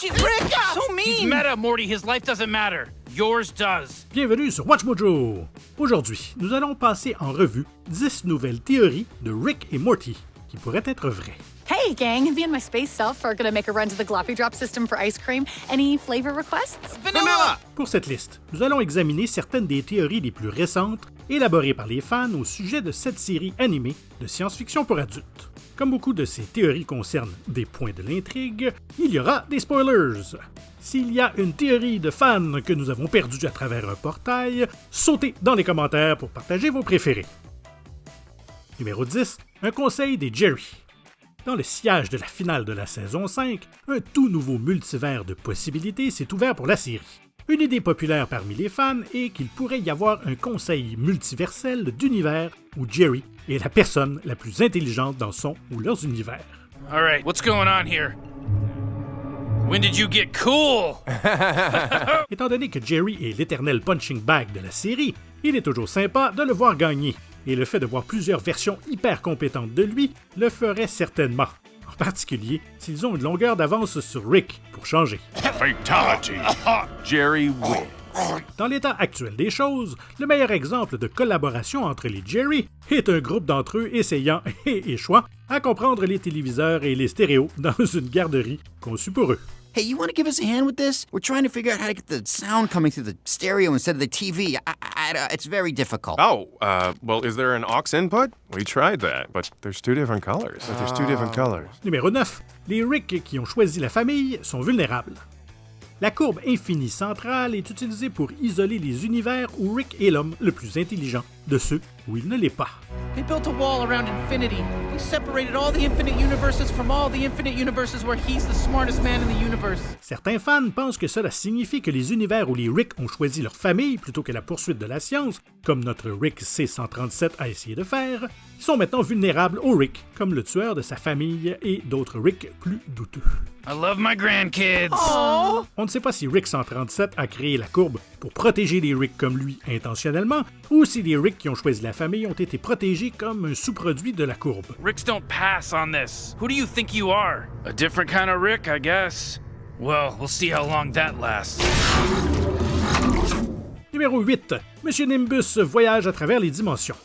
Jeez, Rick, so mean! He's meta, Morty. His life doesn't matter. Yours does. Bienvenue sur Watch Mojo! Aujourd'hui, nous allons passer en revue 10 nouvelles théories de Rick et Morty qui pourraient être vraies. Hey, gang, me and my space self are gonna make a run to the Gloppy Drop system for ice cream. Any flavor requests? Vanilla! Pour cette liste, nous allons examiner certaines des théories les plus récentes élaborées par les fans au sujet de cette série animée de science-fiction pour adultes. Comme beaucoup de ces théories concernent des points de l'intrigue, il y aura des spoilers. S'il y a une théorie de fans que nous avons perdue à travers un portail, sautez dans les commentaires pour partager vos préférés. Numéro 10, un conseil des Jerry. Dans le sillage de la finale de la saison 5, un tout nouveau multivers de possibilités s'est ouvert pour la série. Une idée populaire parmi les fans est qu'il pourrait y avoir un conseil multiversel d'univers où Jerry est la personne la plus intelligente dans son ou leurs univers. All right, what's going on here? When did you get cool? Étant donné que Jerry est l'éternel punching bag de la série, il est toujours sympa de le voir gagner, et le fait de voir plusieurs versions hyper compétentes de lui le ferait certainement. En particulier s'ils ont une longueur d'avance sur Rick pour changer. Fatality. Jerry wins. Dans l'état actuel des choses, le meilleur exemple de collaboration entre les Jerry est un groupe d'entre eux essayant et échouant à comprendre les téléviseurs et les stéréos dans une garderie conçue pour eux. Hey, you want to give us a hand with this? We're trying to figure out how to get the sound coming through the stereo instead of the TV. It's very difficult. Oh, well, is there an aux input? We tried that, but there's two different colors. Numéro 9. Les Rick qui ont choisi la famille sont vulnérables. La courbe infinie centrale est utilisée pour isoler les univers où Rick est l'homme le plus intelligent de ceux où il ne l'est pas. They built a wall around infinity. They separated all the infinite universes from all the infinite universes where he's the smartest man in the universe. Certains fans pensent que cela signifie que les univers où les Rick ont choisi leur famille plutôt que la poursuite de la science, comme notre Rick C-137 a essayé de faire, sont maintenant vulnérables au Rick, comme le tueur de sa famille et d'autres Rick plus douteux. I love my grandkids. Oh! On ne sait pas si Rick 137 a créé la courbe pour protéger les Rick comme lui intentionnellement, ou si les Rick qui ont choisi la famille ont été protégés comme un sous-produit de la courbe. Ricks don't pass on this. Who do you think you are? A different kind of Rick, I guess. Well, we'll see how long that lasts. Numéro 8. Monsieur Nimbus voyage à travers les dimensions.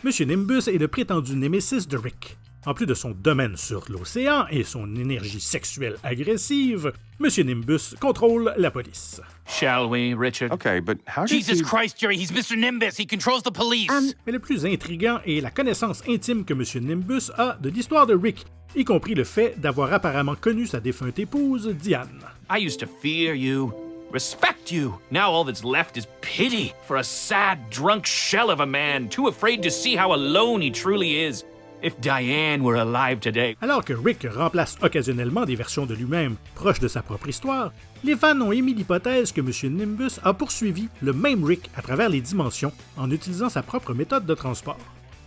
Monsieur Nimbus est le prétendu némésis de Rick. En plus de son domaine sur l'océan et son énergie sexuelle agressive, Monsieur Nimbus contrôle la police. Shall we, Richard? Okay, but how did Jesus he... Christ, Jerry, he's Mr. Nimbus. He controls the police. Mais le plus intriguant est la connaissance intime que Monsieur Nimbus a de l'histoire de Rick, y compris le fait d'avoir apparemment connu sa défunte épouse, Diane. I used to fear you, respect you. Now all that's left is pity for a sad, drunk shell of a man, too afraid to see how alone he truly is. If Diane were alive today. Alors que Rick remplace occasionnellement des versions de lui-même proches de sa propre histoire, les fans ont émis l'hypothèse que M. Nimbus a poursuivi le même Rick à travers les dimensions en utilisant sa propre méthode de transport.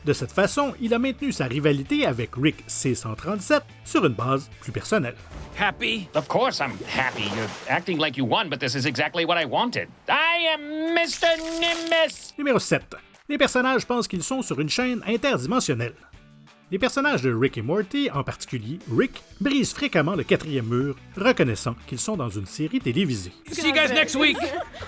De cette façon, il a maintenu sa rivalité avec Rick C-137 sur une base plus personnelle. Happy? Of course I'm happy. You're acting like you won, but this is exactly what I wanted. I am Mr. Nimbus! Numéro 7. Les personnages pensent qu'ils sont sur une chaîne interdimensionnelle. Les personnages de Rick et Morty, en particulier Rick, brisent fréquemment le quatrième mur, reconnaissant qu'ils sont dans une série télévisée. See you guys next week.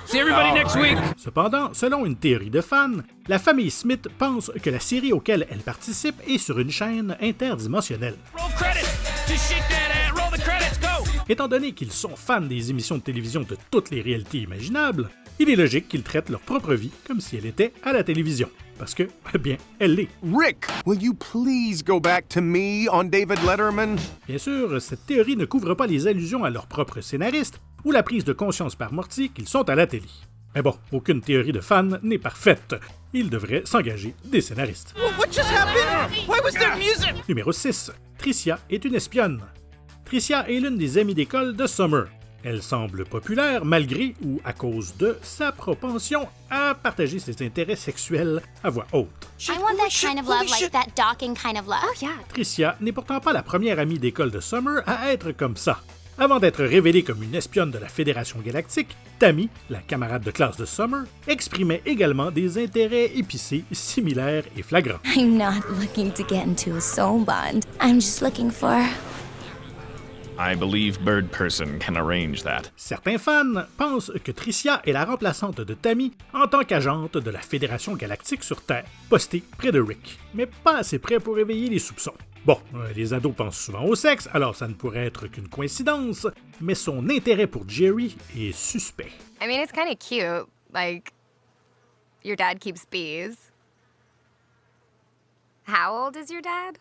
See everybody next week. Cependant, selon une théorie de fans, la famille Smith pense que la série auquel elle participe est sur une chaîne interdimensionnelle. Roll credits. Just shake that roll the credits. Go. Étant donné qu'ils sont fans des émissions de télévision de toutes les réalités imaginables, il est logique qu'ils traitent leur propre vie comme si elle était à la télévision. Parce que, bien, elle l'est. Rick, will you please go back to me on David Letterman? Bien sûr, cette théorie ne couvre pas les allusions à leur propre scénariste ou la prise de conscience par Morty qu'ils sont à la télé. Mais bon, aucune théorie de fan n'est parfaite. Il devrait s'engager des scénaristes. What just happened? Why was there music? Numéro 6. Tricia est une espionne. Tricia est l'une des amies d'école de Summer. Elle semble populaire malgré ou à cause de sa propension à partager ses intérêts sexuels à voix haute. I want that kind of love, like that docking kind of love. Oh, yeah. Tricia n'est pourtant pas la première amie d'école de Summer à être comme ça. Avant d'être révélée comme une espionne de la Fédération Galactique, Tammy, la camarade de classe de Summer, exprimait également des intérêts épicés, similaires et flagrants. I'm not looking to get into a soul bond. I'm just looking for I believe Bird Person can arrange that. Certains fans pensent que Tricia est la remplaçante de Tammy en tant qu'agente de la Fédération Galactique sur Terre, postée près de Rick, mais pas assez près pour éveiller les soupçons. Bon, les ados pensent souvent au sexe, alors ça ne pourrait être qu'une coïncidence, mais son intérêt pour Jerry est suspect. I mean, it's kind of cute. Like, your dad keeps bees. How old is your dad?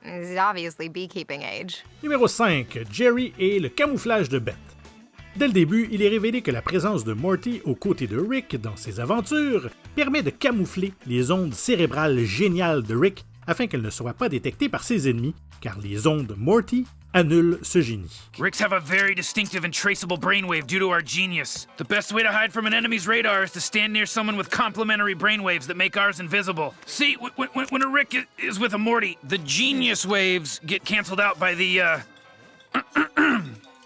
He's obviously beekeeping age. Numéro 5. Jerry et le camouflage de Beth. Dès le début, il est révélé que la présence de Morty aux côtés de Rick dans ses aventures permet de camoufler les ondes cérébrales géniales de Rick afin qu'elles ne soient pas détectées par ses ennemis, car les ondes Morty annulent ce génie. Ricks have a very distinctive and traceable brainwave due to our genius. The best way to hide from an enemy's radar is to stand near someone with complementary brainwaves that make ours invisible. See, when a Rick is with a Morty, the genius waves get canceled out by the,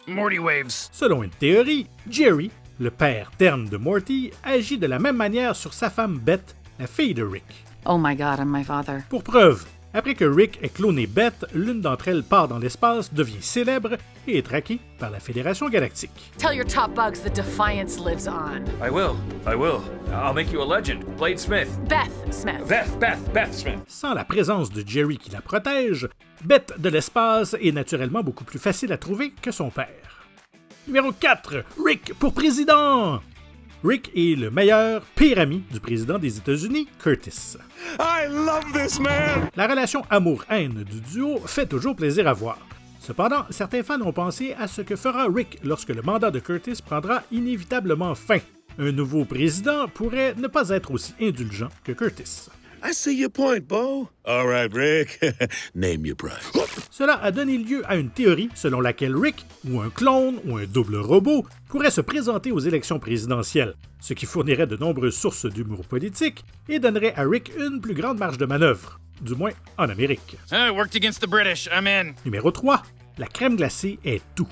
Morty waves. Selon une théorie, Jerry, le père terne de Morty, agit de la même manière sur sa femme Beth, la fille de Rick. Oh my god, I'm my father. Pour preuve, après que Rick ait cloné Beth, l'une d'entre elles part dans l'espace, devient célèbre et est traquée par la Fédération Galactique. Tell your top bugs that Defiance lives on. I will. I'll make you a legend. Blade Smith. Beth Smith. Beth Smith. Sans la présence de Jerry qui la protège, Beth de l'espace est naturellement beaucoup plus facile à trouver que son père. Numéro 4. Rick pour président! Rick est le meilleur pire ami du président des États-Unis, Curtis. I love this man! La relation amour-haine du duo fait toujours plaisir à voir. Cependant, certains fans ont pensé à ce que fera Rick lorsque le mandat de Curtis prendra inévitablement fin. Un nouveau président pourrait ne pas être aussi indulgent que Curtis. I see your point, Bo. All right, Rick. Name your price. Cela a donné lieu à une théorie selon laquelle Rick, ou un clone, ou un double robot, pourrait se présenter aux élections présidentielles, ce qui fournirait de nombreuses sources d'humour politique et donnerait à Rick une plus grande marge de manœuvre, du moins en Amérique. It worked against the British. I'm in. Numéro 3. La crème glacée est tout.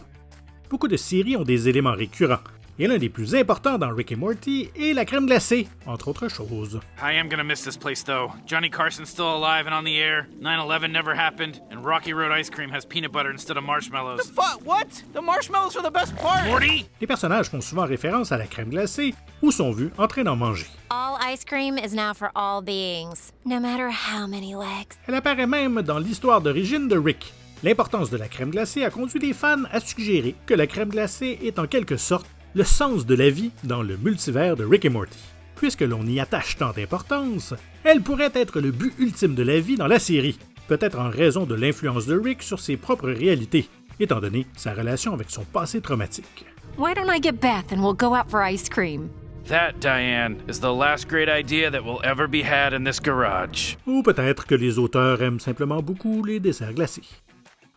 Beaucoup de séries ont des éléments récurrents, et l'un des plus importants dans Rick et Morty est la crème glacée, entre autres choses. I am gonna miss this place, though. Johnny Carson's still alive and on the air. 9/11 never happened, and Rocky Road ice cream has peanut butter instead of marshmallows. What? The marshmallows are the best part! Morty! Les personnages font souvent référence à la crème glacée ou sont vus en train d'en manger. All ice cream is now for all beings, no matter how many legs. Elle apparaît même dans l'histoire d'origine de Rick. L'importance de la crème glacée a conduit les fans à suggérer que la crème glacée est en quelque sorte le sens de la vie dans le multivers de Rick et Morty. Puisque l'on y attache tant d'importance, elle pourrait être le but ultime de la vie dans la série, peut-être en raison de l'influence de Rick sur ses propres réalités, étant donné sa relation avec son passé traumatique. Why don't I get Beth and we'll go out for ice cream? That, Diane, is the last great idea that will ever be had in this garage. Ou peut-être que les auteurs aiment simplement beaucoup les desserts glacés.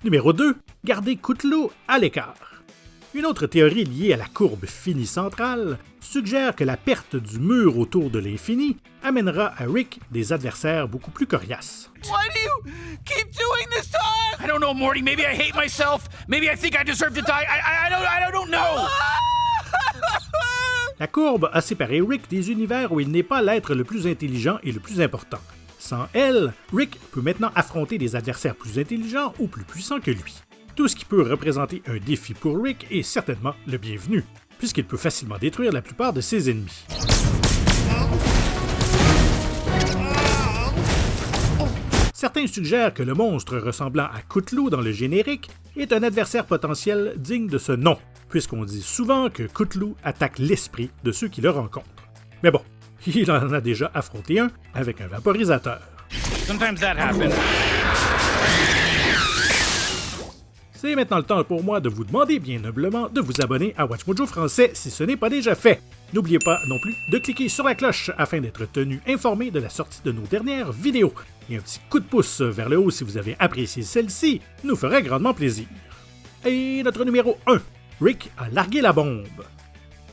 Numéro 2. Garder Cthulhu à l'écart. Une autre théorie liée à la courbe finie centrale suggère que la perte du mur autour de l'infini amènera à Rick des adversaires beaucoup plus coriaces. Why do you keep doing this to us? I don't know, Morty. Maybe I hate myself. Maybe I think I deserve to die. I don't know. La courbe a séparé Rick des univers où il n'est pas l'être le plus intelligent et le plus important. Sans elle, Rick peut maintenant affronter des adversaires plus intelligents ou plus puissants que lui. Tout ce qui peut représenter un défi pour Rick est certainement le bienvenu, puisqu'il peut facilement détruire la plupart de ses ennemis. Certains suggèrent que le monstre ressemblant à Cthulhu dans le générique est un adversaire potentiel digne de ce nom, puisqu'on dit souvent que Cthulhu attaque l'esprit de ceux qui le rencontrent. Mais bon, il en a déjà affronté un avec un vaporisateur. Sometimes that happens. C'est maintenant le temps pour moi de vous demander bien noblement de vous abonner à WatchMojo Français si ce n'est pas déjà fait. N'oubliez pas non plus de cliquer sur la cloche afin d'être tenu informé de la sortie de nos dernières vidéos. Et un petit coup de pouce vers le haut si vous avez apprécié celle-ci nous ferait grandement plaisir. Et notre numéro 1, Rick a largué la bombe.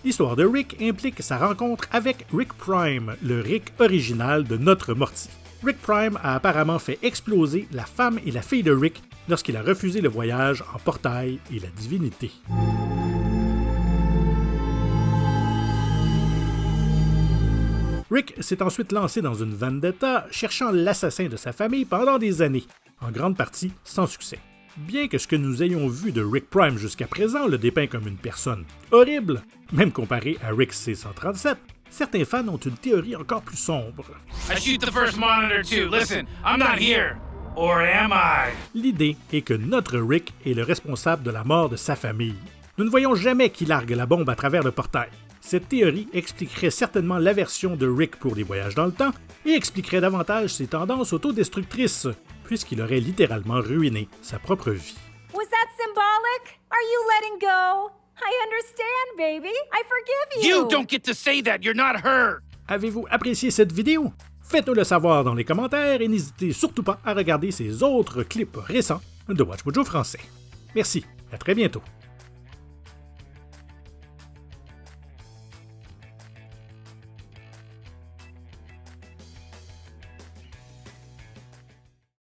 L'histoire de Rick implique sa rencontre avec Rick Prime, le Rick original de notre Morty. Rick Prime a apparemment fait exploser la femme et la fille de Rick lorsqu'il a refusé le voyage en portail et la divinité. Rick s'est ensuite lancé dans une vendetta cherchant l'assassin de sa famille pendant des années, en grande partie sans succès. Bien que ce que nous ayons vu de Rick Prime jusqu'à présent le dépeint comme une personne horrible, même comparé à Rick C-137, certains fans ont une théorie encore plus sombre. I shoot the first monitor too. Listen, I'm not here. Or am I? L'idée est que notre Rick est le responsable de la mort de sa famille. Nous ne voyons jamais qu'il largue la bombe à travers le portail. Cette théorie expliquerait certainement l'aversion de Rick pour les voyages dans le temps et expliquerait davantage ses tendances autodestructrices, puisqu'il aurait littéralement ruiné sa propre vie. Was that symbolic? Are you letting go? I understand, baby. I forgive you. You don't get to say that. You're not her. Avez-vous apprécié cette vidéo? Faites-nous le savoir dans les commentaires et n'hésitez surtout pas à regarder ces autres clips récents de Watch Mojo français. Merci, à très bientôt.